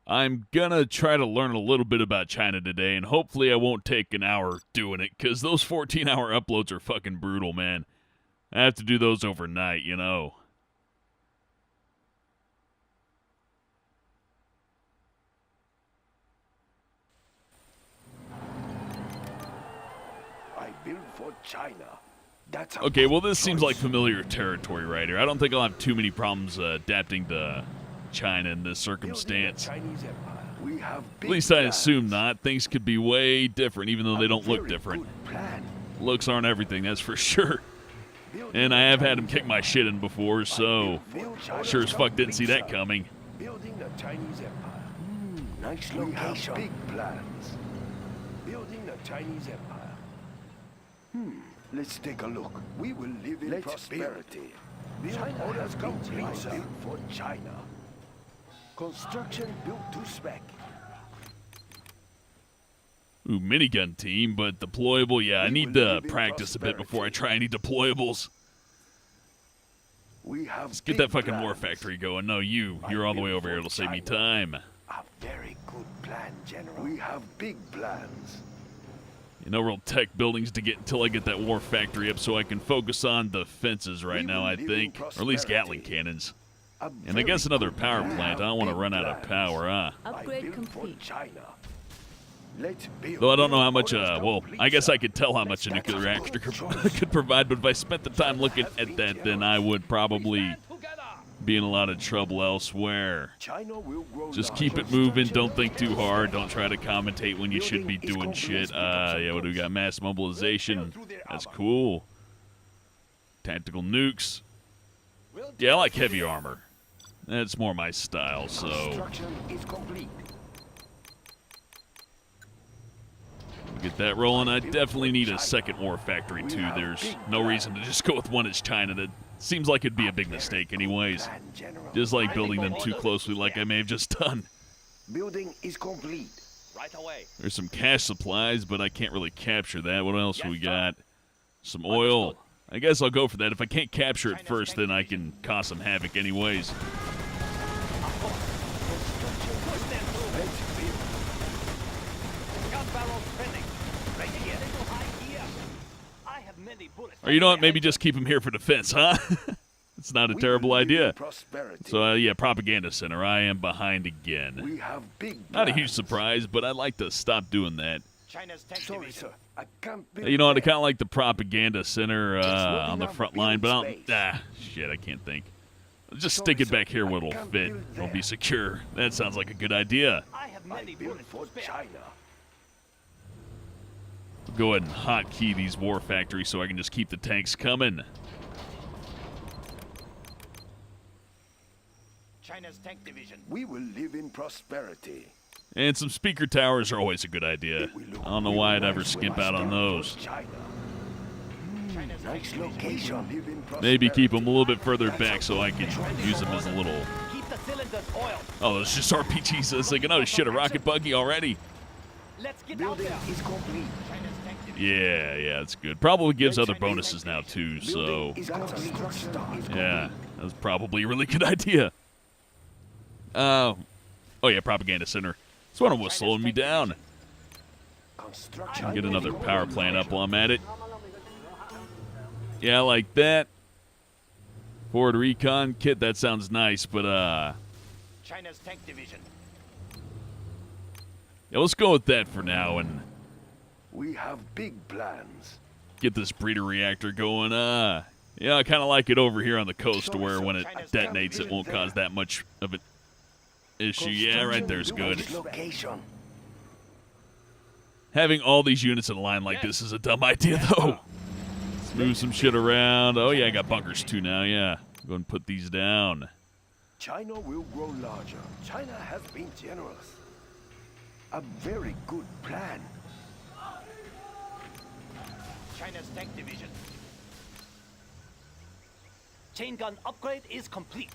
I'm gonna try to learn a little bit about China today, and hopefully I won't take an hour doing it, because those 14-hour uploads are fucking brutal, man. I have to do those overnight, you know. I built for China. That's Okay, well, this seems like familiar territory right here. I don't think I'll have too many problems adapting to China in this circumstance. At least I assume not. Things could be way different, even though they don't look different. Looks aren't everything, that's for sure. And I have had him kick my shit in before, so sure as fuck didn't see that coming. Building a Chinese empire. Nice location. Big plans. Building a Chinese empire. Let's take a look. We will live in prosperity. China has complete built for China. Construction built to spec. Ooh, minigun team, but deployable. Yeah, I need to practice a bit before I try any deployables. Let's get that fucking war factory going. No, you're all the way over here. It'll save me time. A very good plan, General. We have big plans. You know, real tech buildings to get until I get that war factory up so I can focus on defenses right now, I think. Or at least Gatling cannons. And I guess another power plant. I don't want to run out of power, huh? Upgrade complete. Though I don't know how much, well, I guess I could tell how much a nuclear reactor could provide, but if I spent the time looking at that, then I would probably be in a lot of trouble elsewhere. Just keep it moving, don't think too hard, don't try to commentate when you should be doing shit. Yeah, what do we got? Mass mobilization. That's cool. Tactical nukes. Yeah, I like heavy armor. That's more my style, so get that rolling. I definitely need a second war factory, too. There's no reason to just go with one as China. That seems like it'd be a big mistake anyways. Just like building them too closely like I may have just done. Building is complete. Right away. There's some cash supplies, but I can't really capture that. What else we got? Some oil. I guess I'll go for that. If I can't capture it first, then I can cause some havoc anyways. Or you know what? Maybe just keep him here for defense, huh? It's not a terrible idea. So, yeah, propaganda center. I am behind again. Not a huge surprise, but I'd like to stop doing that. Sorry, sir. You know what? I kind of like the propaganda center on the front line, but shit, I can't think. Just stick it back here where it'll fit. It'll be secure. That sounds like a good idea. Go ahead and hotkey these war factories so I can just keep the tanks coming. China's tank division. We will live in prosperity. And some speaker towers are always a good idea. I don't know why I'd ever skimp out on those. Nice location. Maybe keep them a little bit further back so I can use them as a little... Oh, those just RPGs. I was thinking, oh shit, a rocket buggy already. Let's get out there. Yeah, that's good. Probably gives other bonuses now too, so... Yeah, that's probably a really good idea. Oh yeah, propaganda center. That's one of what's slowing me down. Get another power plant up while I'm at it. Yeah, I like that. Forward recon kit, that sounds nice, but China's tank division. Yeah, let's go with that for now and we have big plans. Get this breeder reactor going. Yeah, I kind of like it over here on the coast to where when it detonates it won't cause that much of an issue. Yeah, right there's good. Having all these units in a line like this is a dumb idea, though. Let's move some shit around. Oh, yeah, I got bunkers, too, now, yeah. Go and put these down. China will grow larger. China has been generous. A very good plan. China's tank division. Chain gun upgrade is complete.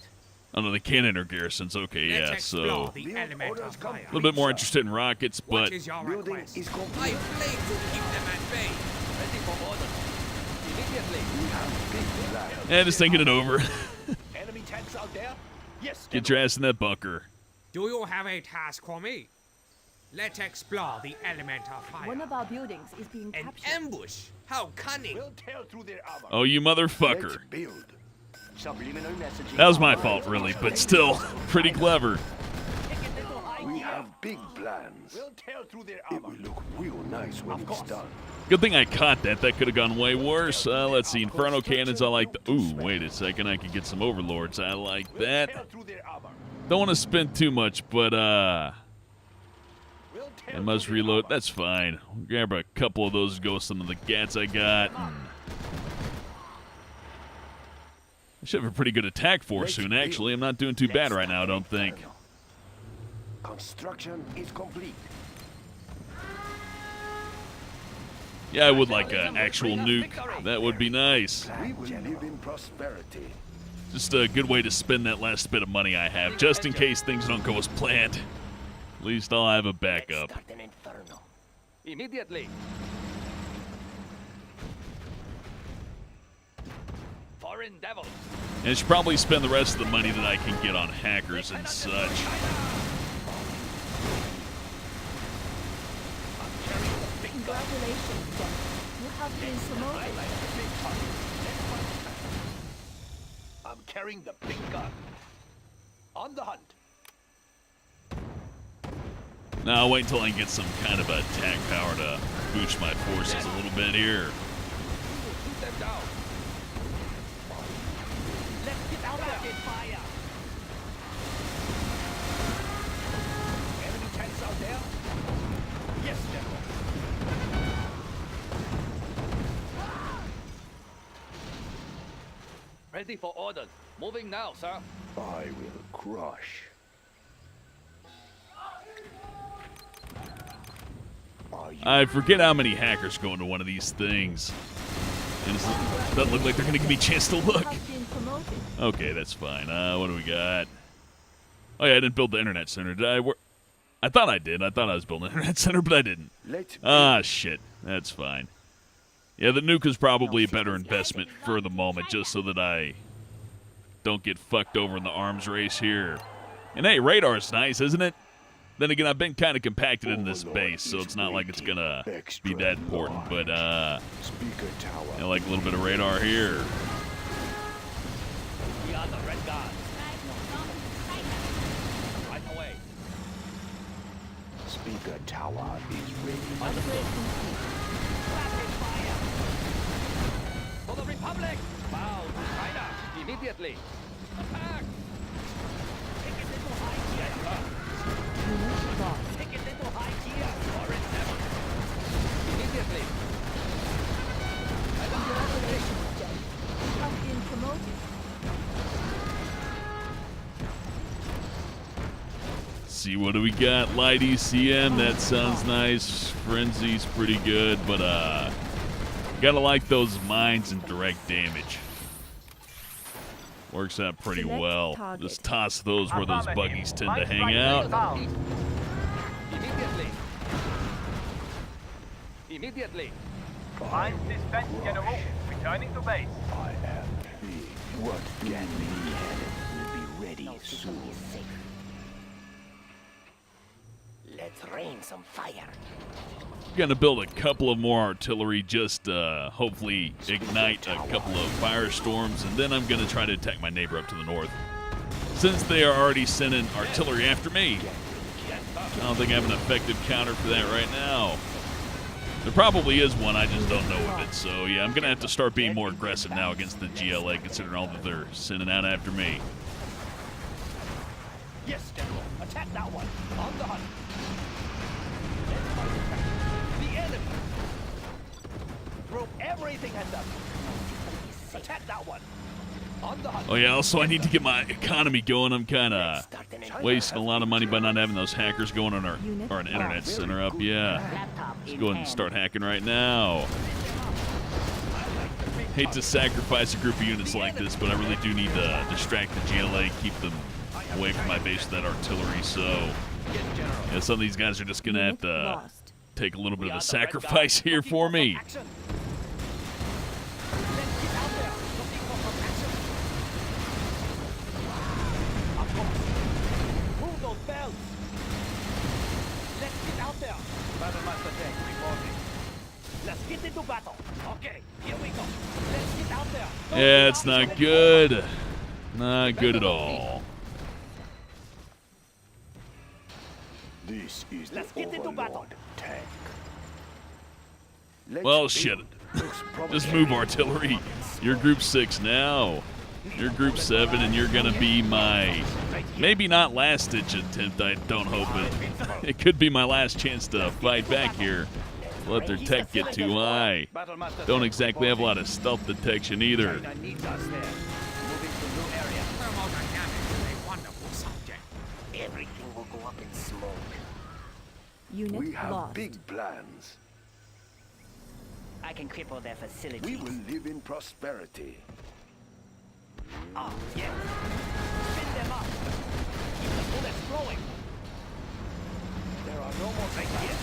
Oh, no, the cannon are garrisons. Okay, yeah, so... The element of fire. A little bit more interested in rockets, but... What is your request? I flame to keep them at bay. Ready for orders. Immediately. We have big plans. Yeah, just thinking it over. Enemy tanks out there? Yes. Get your ass in that bunker. Do you have a task for me? Let's explore the element of fire. One of our buildings is being An captured. ambush? How cunning! We'll tear through their armor. Oh, you Let's motherfucker. build. Subliminal messaging. That was my fault, really, but still, pretty clever. We have big plans. We'll tear through their armor. It will look real nice when it's done. Good thing I caught that. That could have gone way worse. Let's see. Inferno cannons, I like the... Ooh, wait a second. I could get some overlords. I like that. Tear through their armor. Don't want to spend too much, but We'll tear I must through their reload. armor. That's fine. I'll grab a couple of those, go with some of the gats I got. I should have a pretty good attack force soon, actually. I'm not doing too bad right now, I don't think. Construction is complete. Yeah, I would like an actual nuke. That would be nice. We will live in prosperity. Just a good way to spend that last bit of money I have, just in case things don't go as planned. At least I'll have a backup. Start an inferno. Immediately. Foreign devils. And I should probably spend the rest of the money that I can get on hackers and such. Congratulations, General. You have been promoted. I'm carrying the big gun. On the hunt. Now, I'll wait until I can get some kind of attack power to boost my forces a little bit here. Shoot them down. Let's get out there. Fire. Enemy tanks out there? Yes, General. Ready for orders. Moving now, sir. I will crush. I forget how many hackers go into one of these things. And it doesn't look like they're going to give me a chance to look. You have been promoted. Okay, that's fine. What do we got? Oh, yeah, I didn't build the internet center, did I? I thought I did. I thought I was building an internet center, but I didn't. Let's Ah, shit. That's fine. Yeah, the nuke is probably a better investment for the moment, just so that I don't get fucked over in the arms race here. And hey, radar's nice, isn't it? Then again, I've been kind of compacted in this base, so it's not like it's gonna be that important. But, Speaker tower. I like a little bit of radar here. We are the Red Guard. Right away. Speaker tower is ready. Upgrade complete. Rapid fire. For the Republic. Bow to China. Immediately. Attack. Take it into high gear. Unit lost. Take it into high gear. Foreign devils. Immediately. Congratulations, General. You have been promoted. See, what do we got? Light ECM, that sounds nice. Frenzy's pretty good, but gotta like those mines and direct damage. Works out pretty Select well. target. Just toss those where those buggies tend to hang out. Immediately. Immediately. I'm Suspense General, returning to base. I am big. What can be headed will be ready soon. Let's rain some fire. Gonna build a couple of more artillery, just hopefully ignite a couple of firestorms, and then I'm gonna try to attack my neighbor up to the north. Since they are already sending artillery after me, I don't think I have an effective counter for that right now. There probably is one, I just don't know of it. So yeah, I'm gonna have to start being more aggressive now against the GLA, considering all that they're sending out after me. Yes, General. Attack that one. On the hunt. The enemy. Throw everything at them. Attack that one. On the hunt. Oh yeah, also I need to get my economy going. I'm kind of wasting a lot of money by not having those hackers going on our an internet center up. Yeah, let's go ahead and start hacking right now. Hate to sacrifice a group of units like this, but I really do need to distract the GLA, keep them away from my base with that artillery. So yeah, some of these guys are just gonna have Unit to lost. take a little bit of a sacrifice here for me. Let's get out there. Looking for some action. Move those bells. get into battle. Okay, here we go. Let's get out there. Yeah, it's not good. Not good at all. This is the Let's get into battle. Overlord tank. Let's Well, build. shit. Looks Just promising. move artillery. You're group 6 now. You're group 7, and you're gonna be my maybe not last ditch attempt. I don't hope it. It could be my last chance to fight back here. Let their tech get too high. Don't exactly have a lot of stealth detection either. China needs us there. Moving to new area. Thermodynamics is a wonderful subject. Everything will go up in smoke. Unit We have lost. big plans. I can cripple their facilities. We will live in prosperity. Ah, yes. Spin them up. Keep the bullets flowing. There are no more right here.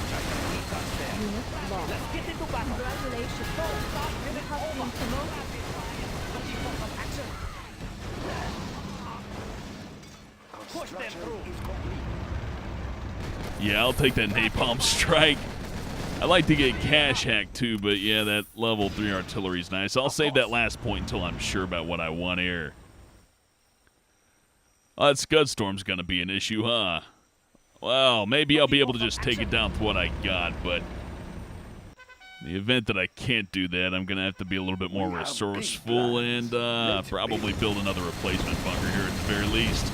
China needs us there. Unit lost. Let's get into battle. Congratulations. Don't stop. You have been promoted. Looking for some action. Push them Construction through. is complete. Yeah, I'll take that napalm strike. I like to get cash hacked too, but yeah, that level 3 artillery's nice. I'll save that last point until I'm sure about what I want here. Oh, that Scud Storm's gonna be an issue, huh? Well, maybe I'll be able to just take it down with what I got, but in the event that I can't do that, I'm gonna have to be a little bit more We have resourceful big plans. and Let's probably build. build another replacement bunker here at the very least.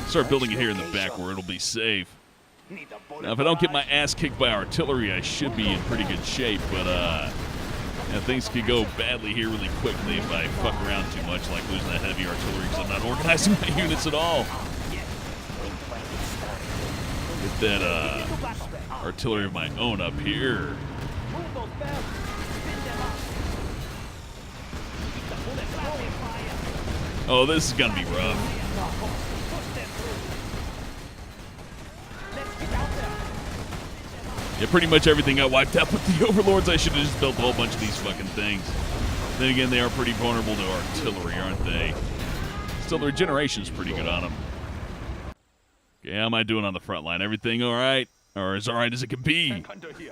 Start building it here in the back where it'll be safe. Need a bullet Now, if I don't get my barrage. ass kicked by artillery, I should be in pretty good shape, but yeah, things could go badly here really quickly if I fuck around too much, like losing that heavy artillery because I'm not organizing my units at all. Get that Into battle. artillery of my own up here. Move those bells. Spin them up. Keep the bullets flowing. Fire. Oh, this is gonna be rough. Push them through. Let's get out there. Yeah, pretty much everything got wiped out with the overlords. I should have just built a whole bunch of these fucking things. Then again, they are pretty vulnerable to artillery, aren't they? Still, the regeneration's pretty good on them. Okay, how am I doing on the front line? Everything all right? Or as all right as it can be?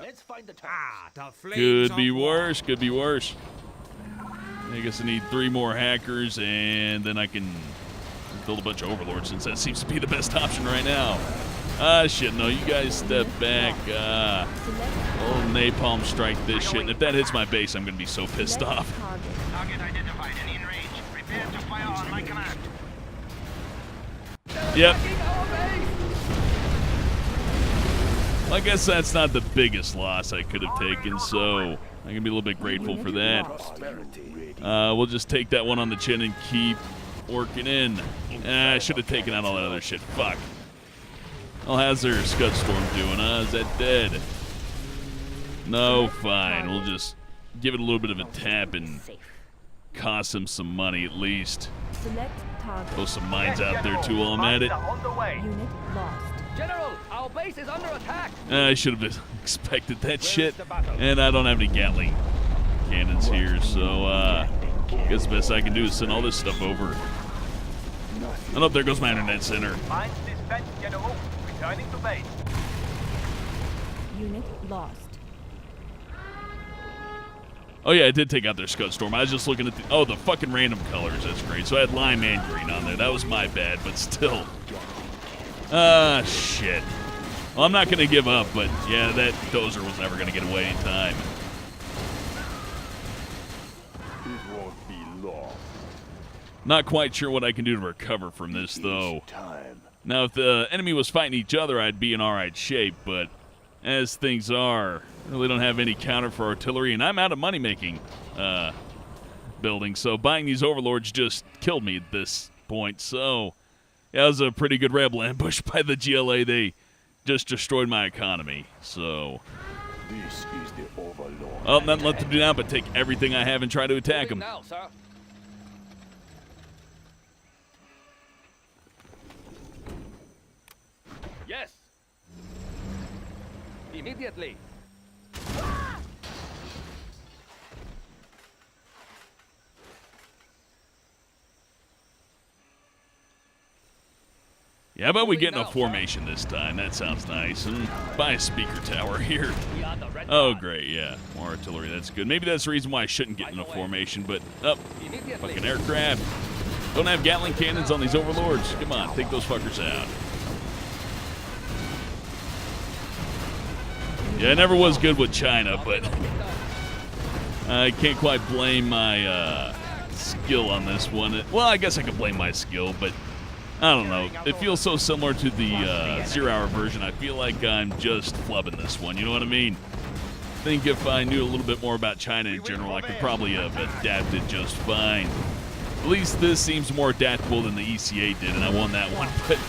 Let's find the tank. Ah, the flames Could be of war. worse. Could be worse. I guess I need 3 more hackers, and then I can build a bunch of overlords, since that seems to be the best option right now. Ah, shit, no, you guys step back. I'll napalm strike this shit, and if that hits my base, I'm going to be so pissed Select off. target. Target identified and in range. Prepare to fire on my command. Yep. I guess that's not the biggest loss I could have taken, so I'm going to be a little bit grateful for that. Prosperity. We'll just take that one on the chin and keep working in. I should have taken out all that other shit. Fuck. Oh, how's their Scud Storm doing, huh? Is that dead? No, fine. We'll just give it a little bit of a tap and cost them some money at least. Select target. Throw some mines out there too while I'm at it. Mines are on the way. Unit lost. General, our base is under attack. I should have expected that shit. And I don't have any Gatling cannons here, so I guess the best I can do is send all this stuff over. Oh, there goes my internet center. Mines dispatched, General. Returning to base. Unit lost. Oh yeah, I did take out their Scud Storm. I was just looking at the fucking random colors. That's great. So I had lime and green on there. That was my bad, but still. Shit. Well, I'm not gonna give up, but yeah, that dozer was never gonna get away in time. It won't be long. Not quite sure what I can do to recover from this though. It's time. Now, if the enemy was fighting each other, I'd be in alright shape, but as things are, I really don't have any counter for artillery, and I'm out of money-making building, so buying these overlords just killed me at this point, so yeah, it was a pretty good rebel ambush by the GLA. They just destroyed my economy, so This is the Overlord. well, nothing left to do now but take everything I have and try to attack them. Now, sir. Yes. Immediately. Yeah, how about we get in a formation this time? That sounds nice. And buy a speaker tower here. We are the red Oh, guard. great, yeah. More artillery, that's good. Maybe that's the reason why I shouldn't get in a formation, but, oh, Immediately. fucking aircraft. Don't have Gatling cannons on these overlords. Come on, take those fuckers out. Yeah, I never was good with China, but I can't quite blame my skill on this one. Well, I guess I could blame my skill, but I don't know. It feels so similar to the 0 Hour version. I feel like I'm just flubbing this one. You know what I mean? I think if I knew a little bit more about China in general, I could probably have adapted just fine. At least this seems more adaptable than the ECA did, and I won that one. But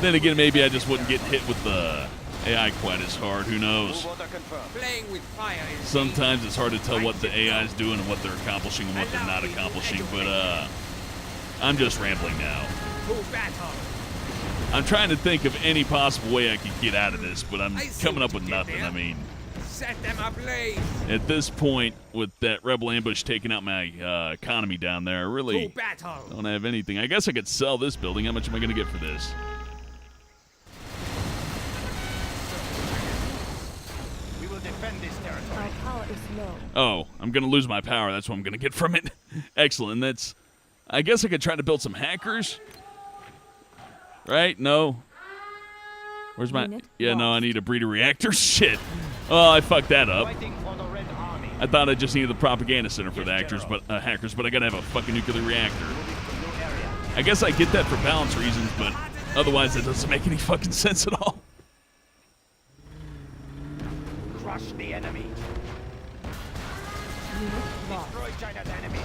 then again, maybe I just wouldn't get hit with the AI quite as hard. Who knows? Playing with fire is Sometimes it's hard to tell what the AI is doing and what they're accomplishing and what they're not accomplishing, but I'm just rambling now. to battle. I'm trying to think of any possible way I could get out of this, but I'm I see coming what up with you did nothing. there. I mean, Set them ablaze. at this point, with that rebel ambush taking out my economy down there, I To really battle. don't have anything. I guess I could sell this building. How much am I going to get for this? We will defend this territory. Our power is low. Oh, I'm going to lose my power. That's what I'm going to get from it. Excellent. That's. I guess I could try to build some hackers. Right? No. Where's my? Unit Yeah, no. I lost. need a breeder reactor. Shit. Oh, I fucked that up. Fighting for the Red Army. I thought I just needed the propaganda center for the hackers, but I gotta have a fucking nuclear reactor. New area. I guess I get that for balance reasons, but otherwise that doesn't make any fucking sense at all. Crush the enemy. Unit lost. Destroy China's enemies.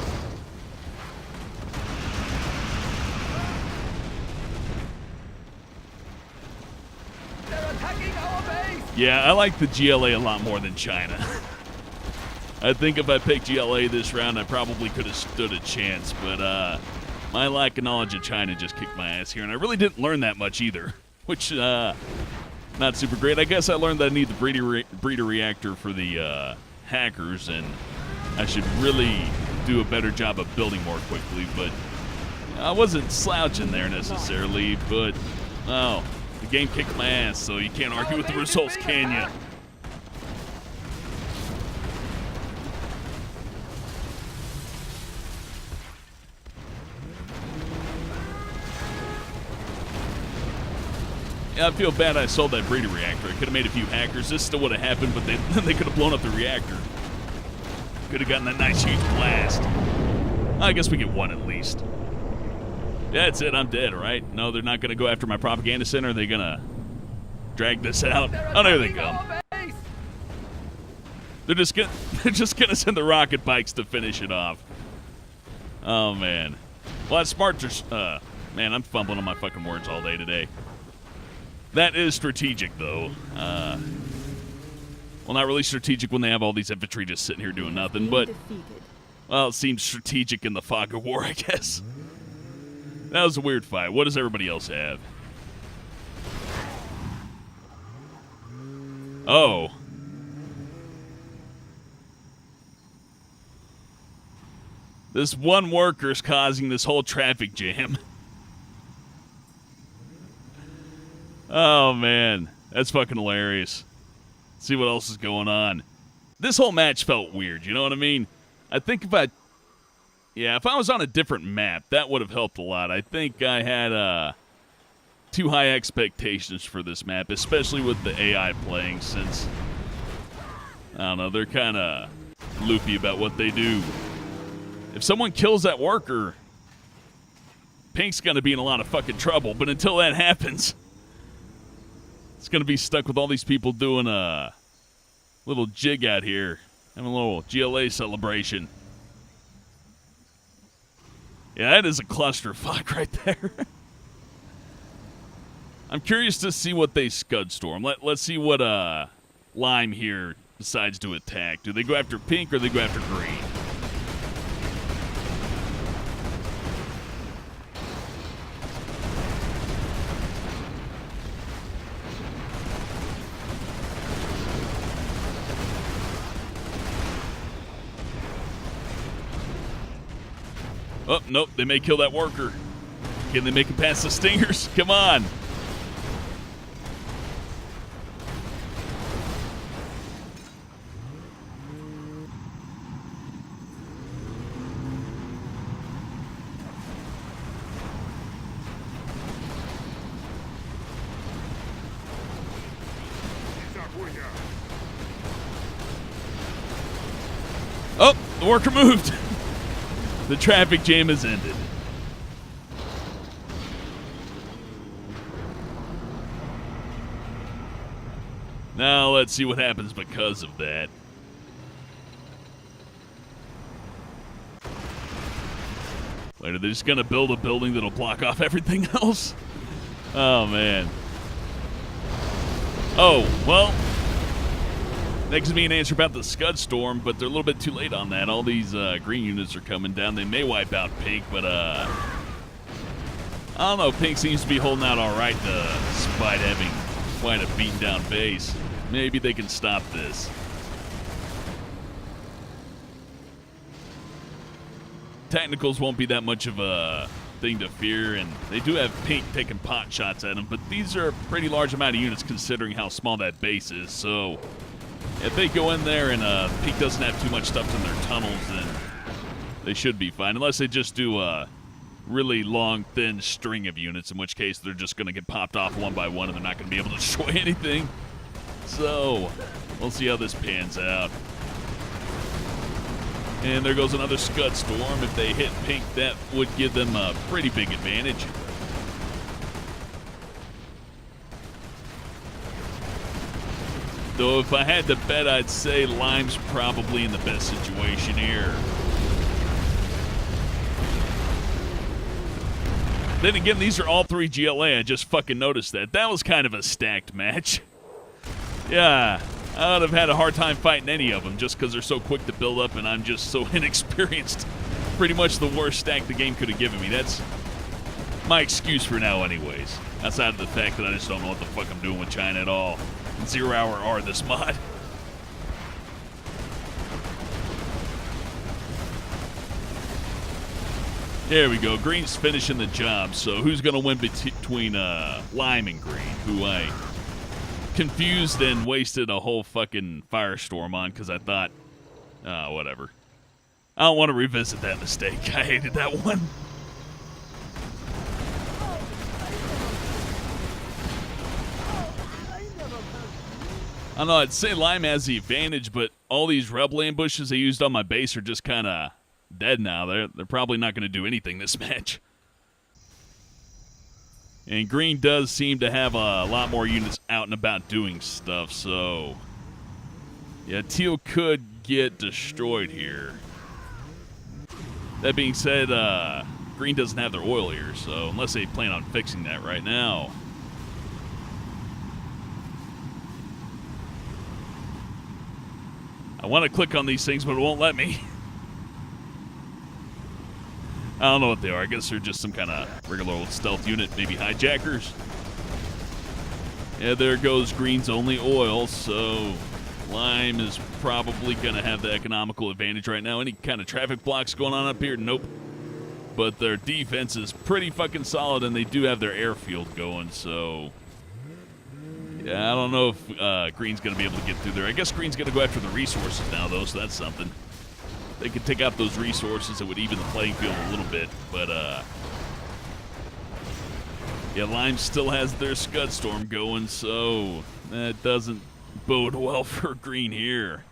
They're attacking our base. Yeah, I like the GLA a lot more than China. I think if I picked GLA this round, I probably could have stood a chance, but my lack of knowledge of China just kicked my ass here, and I really didn't learn that much either, which not super great. I guess I learned that I need the breeder reactor for the hackers, and I should really do a better job of building more quickly, but I wasn't slouching there necessarily, but, oh, the game kicked my ass, so you can't argue with the results, can you? Yeah, I feel bad I sold that breeder reactor. I could have made a few hackers. This still would have happened, but they could have blown up the reactor. Could have gotten that nice huge blast. I guess we get one at least. Yeah, that's it. I'm dead, right? No, they're not going to go after my propaganda center. Are they going to drag this out? They're Oh, there they attacking go. our base. They're just gonna send the rocket bikes to finish it off. Oh man. Well, that's smart. Man, I'm fumbling on my fucking words all day today. That is strategic, though. Well, not really strategic when they have all these infantry just sitting here doing nothing, but Defeated. well, it seems strategic in the fog of war, I guess. That was a weird fight. What does everybody else have? Oh. This one worker's causing this whole traffic jam. Oh, man. That's fucking hilarious. Let's see what else is going on. This whole match felt weird, you know what I mean? I think if I was on a different map, that would have helped a lot. I think I had too high expectations for this map, especially with the AI playing, since, I don't know, they're kind of loopy about what they do. If someone kills that worker, Pink's going to be in a lot of fucking trouble, but until that happens, it's going to be stuck with all these people doing a little jig out here, having a little GLA celebration. Yeah, that is a clusterfuck right there. I'm curious to see what they scud storm. Let's see what Lime here decides to attack. Do they go after Pink or do they go after Green? Oh, nope, they may kill that worker. Can they make it past the stingers? Come on. Oh, the worker moved. The traffic jam has ended. Now let's see what happens because of that. Wait, are they just going to build a building that'll block off everything else? Oh, man. Oh, well, that gives me an answer about the Scud Storm, but they're a little bit too late on that. All these green units are coming down. They may wipe out Pink, but I don't know. Pink seems to be holding out all right despite having quite a beaten down base. Maybe they can stop this. Technicals won't be that much of a thing to fear, and they do have Pink taking pot shots at them, but these are a pretty large amount of units considering how small that base is, so if they go in there and Pink doesn't have too much stuff in their tunnels, then they should be fine, unless they just do a really long, thin string of units, in which case they're just going to get popped off one by one and they're not going to be able to destroy anything. So, we'll see how this pans out. And there goes another Scud Storm. If they hit Pink, that would give them a pretty big advantage. Though if I had to bet, I'd say Lime's probably in the best situation here. Then again, these are all 3 GLA. I just fucking noticed that. That was kind of a stacked match. Yeah, I would have had a hard time fighting any of them just because they're so quick to build up and I'm just so inexperienced. Pretty much the worst stack the game could have given me. That's my excuse for now anyways. Outside of the fact that I just don't know what the fuck I'm doing with China at all. 0 Hour R this mod. There we go. Green's finishing the job. So who's going to win between Lime and Green? Who I confused and wasted a whole fucking firestorm on because I thought, whatever. I don't want to revisit that mistake. I hated that one. I don't know, I'd say Lime has the advantage, but all these rebel ambushes I used on my base are just kind of dead now. They're probably not going to do anything this match. And Green does seem to have a lot more units out and about doing stuff, so yeah, Teal could get destroyed here. That being said, Green doesn't have their oil here, so unless they plan on fixing that right now. I want to click on these things, but it won't let me. I don't know what they are. I guess they're just some kind of regular old stealth unit, maybe hijackers. Yeah, there goes Green's only oil, so Lime is probably going to have the economical advantage right now. Any kind of traffic blocks going on up here? Nope. But their defense is pretty fucking solid, and they do have their airfield going, so yeah, I don't know if Green's going to be able to get through there. I guess Green's going to go after the resources now, though, so that's something. They could take out those resources. It would even the playing field a little bit. But, yeah, Lime still has their Scud Storm going, so that doesn't bode well for Green here.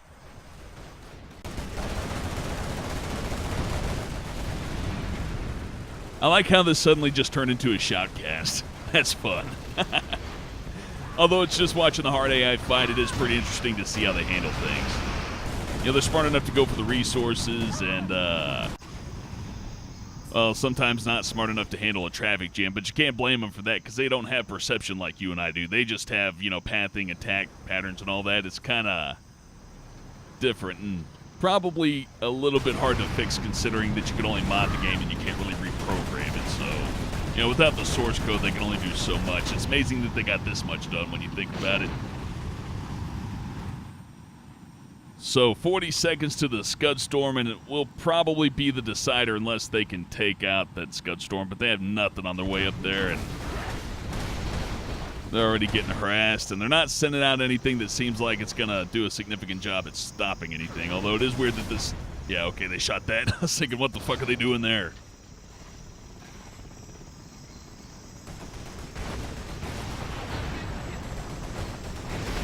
I like how this suddenly just turned into a shoutcast. That's fun. Although it's just watching the hard AI fight, it is pretty interesting to see how they handle things. You know, they're smart enough to go for the resources and, well, sometimes not smart enough to handle a traffic jam, but you can't blame them for that because they don't have perception like you and I do. They just have, you know, pathing, attack patterns and all that. It's kind of different and probably a little bit hard to fix considering that you can only mod the game and you can't really reprogram it. So, you know, without the source code, they can only do so much. It's amazing that they got this much done when you think about it. So 40 seconds to the Scud Storm, and it will probably be the decider unless they can take out that Scud Storm. But they have nothing on their way up there, and they're already getting harassed. And they're not sending out anything that seems like it's going to do a significant job at stopping anything. Although it is weird that this... Yeah, okay, they shot that. I was thinking, what the fuck are they doing there?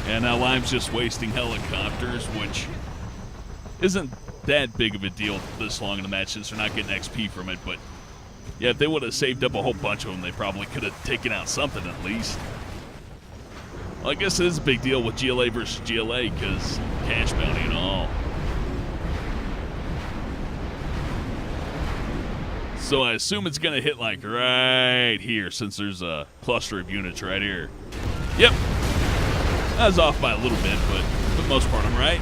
And now Lime's just wasting helicopters, which isn't that big of a deal this long in the match since they're not getting XP from it. But, yeah, if they would have saved up a whole bunch of them, they probably could have taken out something at least. Well, I guess it is a big deal with GLA versus GLA because cash bounty and all. So I assume it's going to hit like right here since there's a cluster of units right here. Yep. I was off by a little bit, but for the most part, I'm right.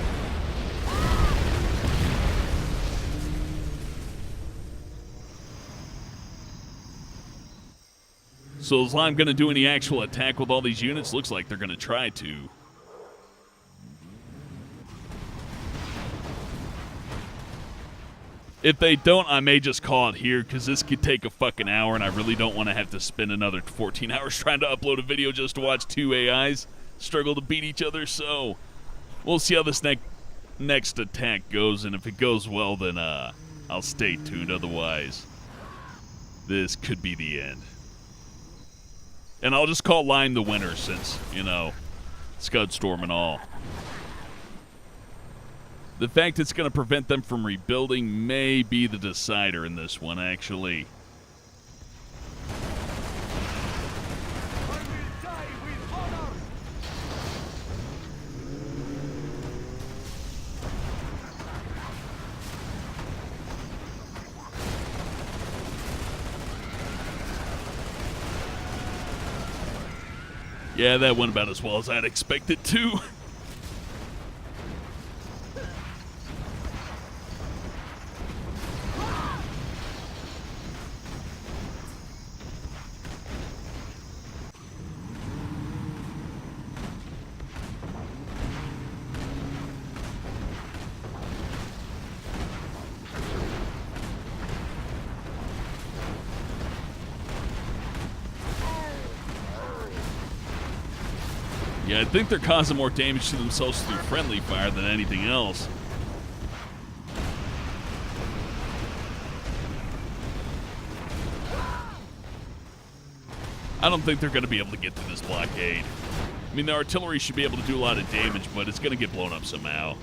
So is Lime going to do any actual attack with all these units? Looks like they're going to try to. If they don't, I may just call it here because this could take a fucking hour, and I really don't want to have to spend another 14 hours trying to upload a video just to watch two AIs struggle to beat each other. So we'll see how this next attack goes, and if it goes well, then I'll stay tuned. Otherwise, this could be the end. And I'll just call Lime the winner since, you know, Scud Storm and all. The fact it's going to prevent them from rebuilding may be the decider in this one, actually. Yeah, that went about as well as I'd expected to. Yeah, I think they're causing more damage to themselves through friendly fire than anything else. I don't think they're going to be able to get through this blockade. I mean, the artillery should be able to do a lot of damage, but it's going to get blown up somehow.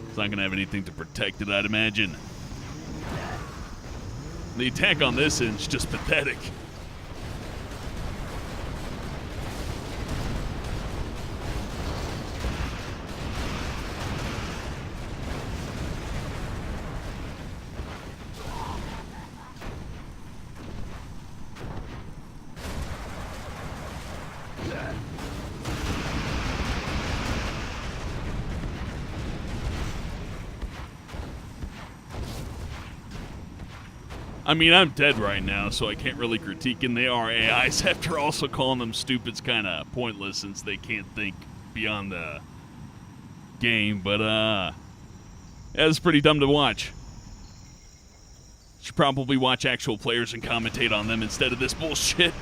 It's not going to have anything to protect it, I'd imagine. The attack on this end is just pathetic. I mean, I'm dead right now, so I can't really critique, and they are AIs after also calling them stupid's kind of pointless since they can't think beyond the game, but, yeah, it's pretty dumb to watch. Should probably watch actual players and commentate on them instead of this bullshit.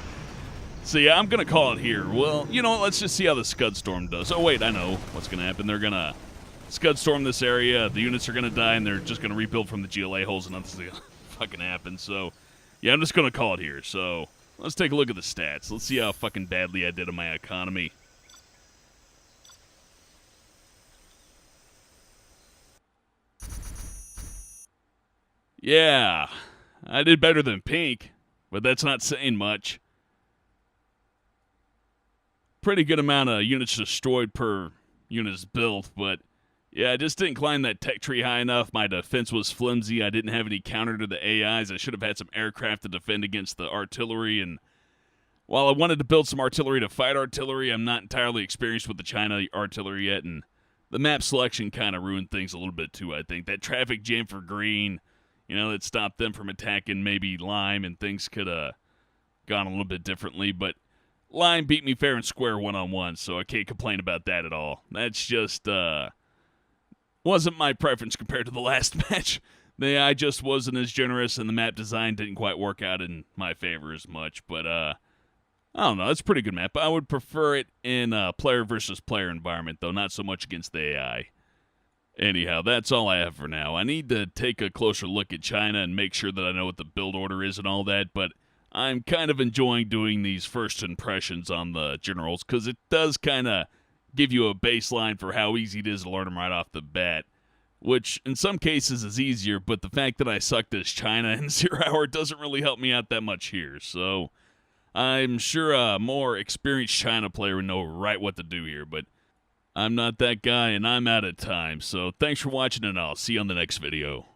So, yeah, I'm going to call it here. Well, you know what, let's just see how the Scud Storm does. Oh, wait, I know what's going to happen. They're going to Scud Storm this area, the units are going to die, and they're just going to rebuild from the GLA holes, and nothing's going to fucking happen. So, yeah, I'm just going to call it here. So, let's take a look at the stats. Let's see how fucking badly I did on my economy. Yeah, I did better than Pink, but that's not saying much. Pretty good amount of units destroyed per units built, but yeah, I just didn't climb that tech tree high enough. My defense was flimsy. I didn't have any counter to the AIs. I should have had some aircraft to defend against the artillery, and while I wanted to build some artillery to fight artillery, I'm not entirely experienced with the China artillery yet, and the map selection kind of ruined things a little bit too, I think. That traffic jam for green, you know, that stopped them from attacking maybe Lime, and things could have gone a little bit differently, but Lime beat me fair and square one-on-one, so I can't complain about that at all. That's just, wasn't my preference compared to the last match. The AI just wasn't as generous, and the map design didn't quite work out in my favor as much. But, I don't know. It's a pretty good map. I would prefer it in a player versus player environment, though, not so much against the AI. Anyhow, that's all I have for now. I need to take a closer look at China and make sure that I know what the build order is and all that, but I'm kind of enjoying doing these first impressions on the generals, because it does kind of give you a baseline for how easy it is to learn them right off the bat, which in some cases is easier, but the fact that I sucked as China in 0 Hour doesn't really help me out that much here, so I'm sure a more experienced China player would know right what to do here, but I'm not that guy and I'm out of time, so thanks for watching and I'll see you on the next video.